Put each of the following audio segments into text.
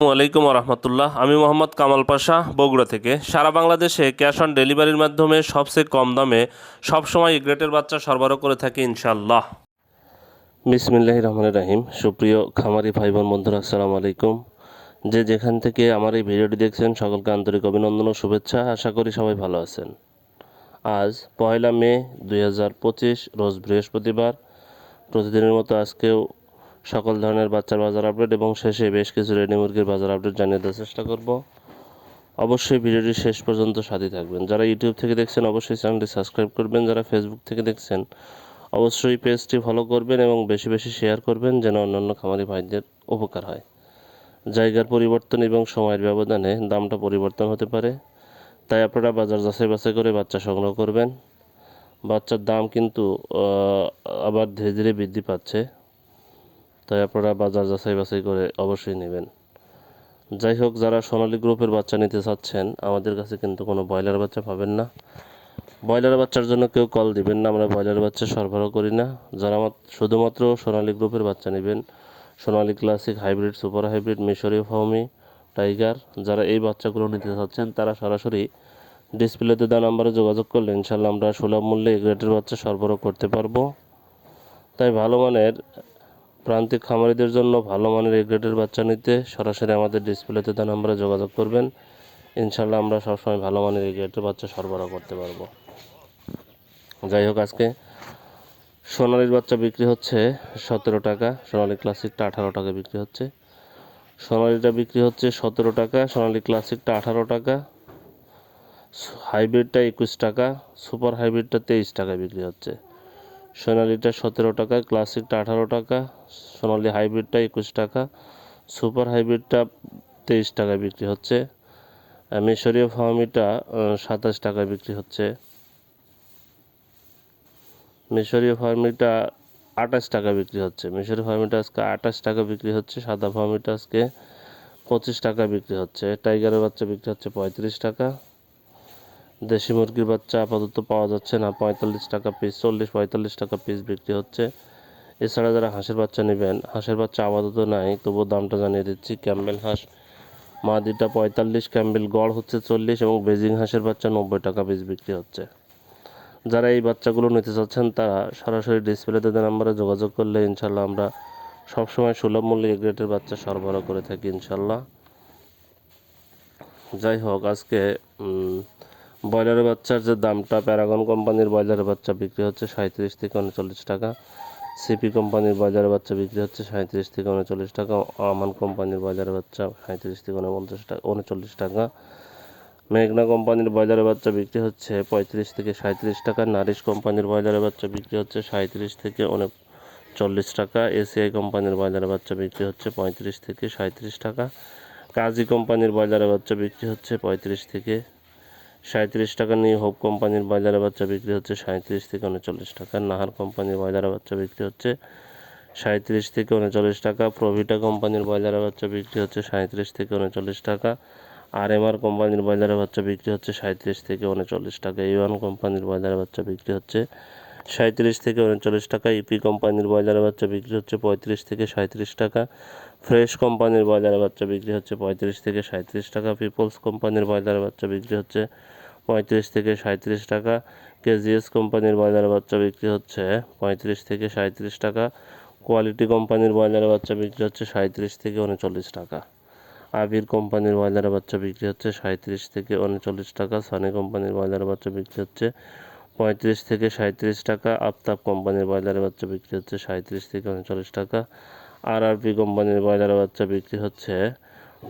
আসসালামু আলাইকুম রহমতুল্লাহ। আমি মোহাম্মদ কামাল পাশা, বগুড়া থেকে। সারা বাংলাদেশে ক্যাশ অন ডেলিভারির মাধ্যমে সবচেয়ে কম দামে সবসময় গ্রেটের বাচ্চা সরবরাহ করে থাকি ইনশাল্লাহ। বিসমিল্লাহির রহমানির রহিম। সুপ্রিয় খামারি ভাই বোন বন্ধুরা, আসসালামু আলাইকুম। যে যেখান থেকে আমার এই ভিডিওটি দেখছেন সকলকে আন্তরিক অভিনন্দন ও শুভেচ্ছা। আশা করি সবাই ভালো আছেন। আজ 1 মে 2025, রোজ বৃহস্পতিবার। প্রতিদিনের মতো আজকেও সকল ধরনের বাচ্চার বাজার আপডেট এবং শেষে বেশ কিছু রেডি মুরগির বাজার আপডেট জানিয়ে দেওয়ার চেষ্টা করব। অবশ্যই ভিডিওটি শেষ পর্যন্ত সাথে থাকবেন। যারা ইউটিউব থেকে দেখছেন অবশ্যই চ্যানেলটি সাবস্ক্রাইব করবেন। যারা ফেসবুক থেকে দেখছেন অবশ্যই পেজটি ফলো করবেন এবং বেশি বেশি শেয়ার করবেন, যেন অন্যান্য খামারি ভাইদের উপকার হয়। জায়গার পরিবর্তন এবং সময়ের ব্যবধানে দামটা পরিবর্তন হতে পারে, তাই আপনারা বাজার যাচাই বাছাই করে বাচ্চা সংগ্রহ করবেন। বাচ্চার দাম কিন্তু আবার ধীরে ধীরে বৃদ্ধি পাচ্ছে, তাই আপনারা বাজার যাচাই বাছাই করে অবশ্যই নেবেন। যাই হোক, যারা সোনালী গ্রুপের বাচ্চা নিতে চাচ্ছেন আমাদের কাছে কিন্তু কোনো ব্রয়লার বাচ্চা পাবেন না। ব্রয়লার বাচ্চার জন্য কেউ কল দিবেন না, আমরা ব্রয়লার বাচ্চা সরবরাহ করি না। যারা শুধুমাত্র সোনালী গ্রুপের বাচ্চা নেবেন, সোনালী ক্লাসিক, হাইব্রিড, সুপার হাইব্রিড, মিশরীয় ফাউমি, টাইগার, যারা এই বাচ্চাগুলো নিতে চাচ্ছেন তারা সরাসরি ডিসপ্লেতে দেওয়া নাম্বারে যোগাযোগ করলে ইনশাল্লাহ আমরা সুলভ মূল্যে এই গ্রেডের বাচ্চা সরবরাহ করতে পারবো। তাই ভালো মানের প্রান্তিক খামারিদের জন্য ভালো মানের এই গ্রেডের বাচ্চা নিতে সরাসরি আমাদের ডিসপ্লেতে দেওয়া নাম্বারে যোগাযোগ করবেন। ইনশাল্লাহ আমরা সবসময় ভালো মানের এই গ্রেডের বাচ্চা সরবরাহ করতে পারবো। যাই হোক, আজকে সোনালির বাচ্চা বিক্রি হচ্ছে 17 টাকা, সোনালি ক্লাসিকটা 18 টাকা বিক্রি হচ্ছে। সোনালিটা বিক্রি হচ্ছে 17 টাকা, সোনালি ক্লাসিকটা 18 টাকা, হাইব্রিডটা 21 টাকা, সুপার হাইব্রিডটা 23 টাকা বিক্রি হচ্ছে। সোনালিটা 17 টাকা, ক্লাসিকটা 18 টাকা, সোনালি হাইব্রিডটা 21 টাকা, সুপার হাইব্রিডটা 23 টাকায় বিক্রি হচ্ছে। মিশরীয় ফার্মিটা 27 টাকায় বিক্রি হচ্ছে। মিশরীয় ফার্মিটা 28 টাকা বিক্রি হচ্ছে। মিশরীয় ফার্মিটা আজকে 28 টাকা বিক্রি হচ্ছে। সাদা ফার্মিটা আজকে 25 টাকা বিক্রি হচ্ছে। টাইগারের বাচ্চা বিক্রি হচ্ছে 35 টাকা। দেশি মুরগির বাচ্চা আপাতত পাওয়া যাচ্ছে না, 45 টাকা পিস, 40-45 টাকা পিস বিক্রি হচ্ছে। এছাড়া যারা হাঁসের বাচ্চা নেবেন, হাঁসের বাচ্চা আপাতত নাই, তবুও দামটা জানিয়ে দিচ্ছি। ক্যাম্বেল হাঁস মাদিটা 45, ক্যাম্বেল গড় হচ্ছে 40 এবং বেজিং হাঁসের বাচ্চা 90 টাকা পিস বিক্রি হচ্ছে। যারা এই বাচ্চাগুলো নিতে চাচ্ছেন তারা সরাসরি ডিসপ্লেতে দেওয়া নাম্বারে যোগাযোগ করলে ইনশাল্লাহ আমরা সবসময় সুলভ মূল্যে এই গ্রেডের বাচ্চা সরবরাহ করে থাকি ইনশাল্লাহ। যাই হোক, আজকে ব্রয়লারের বাচ্চার যে দামটা, প্যারাগন কোম্পানির ব্রয়লারের বাচ্চা বিক্রি হচ্ছে 37 থেকে 39 টাকা, সিপি কোম্পানির ব্রয়লারের বাচ্চা বিক্রি হচ্ছে 37 থেকে 39 টাকা, আমান কোম্পানির ব্রয়লারের বাচ্চা 37 থেকে 39 টাকা, মেঘনা কোম্পানির ব্রয়লারের বাচ্চা বিক্রি হচ্ছে 35 থেকে 37 টাকা, নারিশ কোম্পানির ব্রয়লারের বাচ্চা বিক্রি হচ্ছে 37 থেকে 39 টাকা, এসিআই কোম্পানির ব্রয়লারের বাচ্চা বিক্রি হচ্ছে 35 থেকে 37 টাকা, কাজী কোম্পানির ব্রয়লারের বাচ্চা বিক্রি হচ্ছে 35 থেকে 37 টাকা, নিউ হোপ কোম্পানির ব্রয়লারের বাচ্চা বিক্রি হচ্ছে 37 থেকে 39 টাকা, নাহার কোম্পানির ব্রয়লারের বাচ্চা বিক্রি হচ্ছে 37 থেকে 39 টাকা, প্রভিটা কোম্পানির ব্রয়লারের বাচ্চা বিক্রি হচ্ছে 37 থেকে 39 টাকা, আরএমআর কোম্পানির ব্রয়লারের বাচ্চা বিক্রি হচ্ছে 37 থেকে 39 টাকা, ইউয়ান কোম্পানির ব্রয়লারের বাচ্চা বিক্রি হচ্ছে 37 থেকে 39 টাকা, ইপি কোম্পানির ব্রয়লারের বাচ্চা বিক্রি হচ্ছে 35 থেকে 37 টাকা, ফ্রেশ কোম্পানির ব্রয়লারের বাচ্চা বিক্রি হচ্ছে 35 থেকে 37 টাকা, পিপলস কোম্পানির ব্রয়লারের বাচ্চা বিক্রি হচ্ছে 35 থেকে 37 টাকা, কেজিএস কোম্পানির ব্রয়লারের বাচ্চা বিক্রি হচ্ছে 35 থেকে 37 টাকা, কোয়ালিটি কোম্পানির ব্রয়লারের বাচ্চা বিক্রি হচ্ছে 37 থেকে 39 টাকা, আবির কোম্পানির ব্রয়লারের বাচ্চা বিক্রি হচ্ছে 37 থেকে 39 টাকা, সানি কোম্পানির ব্রয়লারের বাচ্চা বিক্রি হচ্ছে 35 থেকে 37 টাকা, আফতাব কোম্পানির ব্রয়লারের বাচ্চা বিক্রি হচ্ছে 37 থেকে 39 টাকা, আরআরপি কোম্পানির ব্রয়লারের বাচ্চা বিক্রি হচ্ছে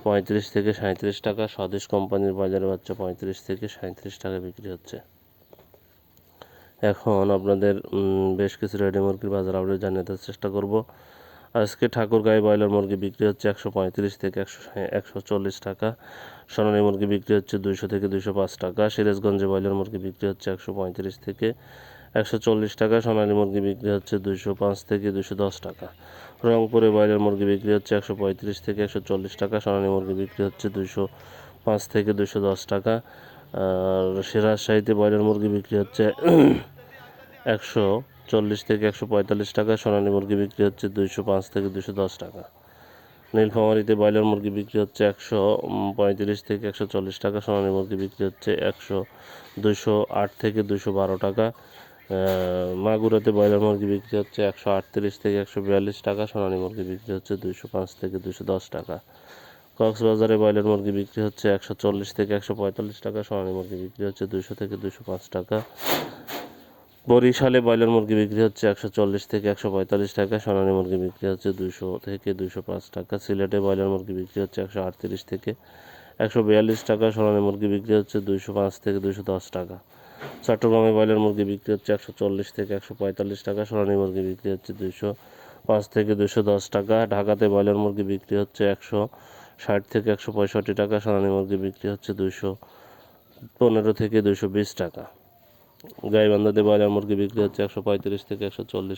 35 থেকে 37 টাকা, স্বদেশ কোম্পানির ব্রয়লারের বাচ্চা 35 থেকে 37 টাকা বিক্রি হচ্ছে। এখন আপনাদের বেশ কিছু রেডি মুরগির বাজার আপডেট জানিয়ে দেওয়ার চেষ্টা করব। আজকে ঠাকুরগাঁয়ে ব্রয়লার মুরগি বিক্রি হচ্ছে 135 থেকে 140 টাকা, সোনালী মুরগি বিক্রি হচ্ছে 200 থেকে 205 টাকা, সিরাজগঞ্জে ব্রয়লার মুরগি বিক্রি হচ্ছে 135 থেকে 140 টাকা, সোনালী মুরগি বিক্রি হচ্ছে 205 থেকে 210 টাকা, রংপুরে ব্রয়লার মুরগি বিক্রি হচ্ছে 135 থেকে 140 টাকা, সোনালী মুরগি বিক্রি হচ্ছে 205 থেকে 210 টাকা, আর রাজশাহীতে ব্রয়লার মুরগি বিক্রি হচ্ছে 140 থেকে 145 টাকা, সোনালী মুরগি বিক্রি হচ্ছে 205 থেকে 210 টাকা। নীলফামারীতে ব্রয়লার মুরগি বিক্রি হচ্ছে 135 থেকে 140 টাকা, সোনালী মুরগি বিক্রি হচ্ছে 208 থেকে 212 টাকা। মাগুরাতে ব্রয়লার মুরগি বিক্রি হচ্ছে 138 থেকে 142 টাকা, সোনালী মুরগি বিক্রি হচ্ছে 205 থেকে 210 টাকা। কক্সবাজারে ব্রয়লার মুরগি বিক্রি হচ্ছে 140 থেকে 145 টাকা, সোনালী মুরগি বিক্রি হচ্ছে 200 থেকে 205 টাকা। বরিশালে ব্রয়লার মুরগি বিক্রি হচ্ছে 140 থেকে 145 টাকা, সোনালী মুরগি বিক্রি হচ্ছে 200 থেকে 205 টাকা। সিলেটে ব্রয়লার মুরগি বিক্রি হচ্ছে 138 থেকে 142 টাকা, সোনালী মুরগি বিক্রি হচ্ছে 205 থেকে 210 টাকা। চট্টগ্রামে ব্রয়লার মুরগি বিক্রি হচ্ছে 140 থেকে 145 টাকা, সোনালী মুরগি বিক্রি হচ্ছে 205 থেকে 210 টাকা। ঢাকাতে ব্রয়লার মুরগি বিক্রি হচ্ছে 160 থেকে 165 টাকা, সোনালী মুরগি বিক্রি হচ্ছে 215 থেকে 220 টাকা। গাইবান্ধাতে ব্রয়লার মুরগি বিক্রি হচ্ছে 135 থেকে 140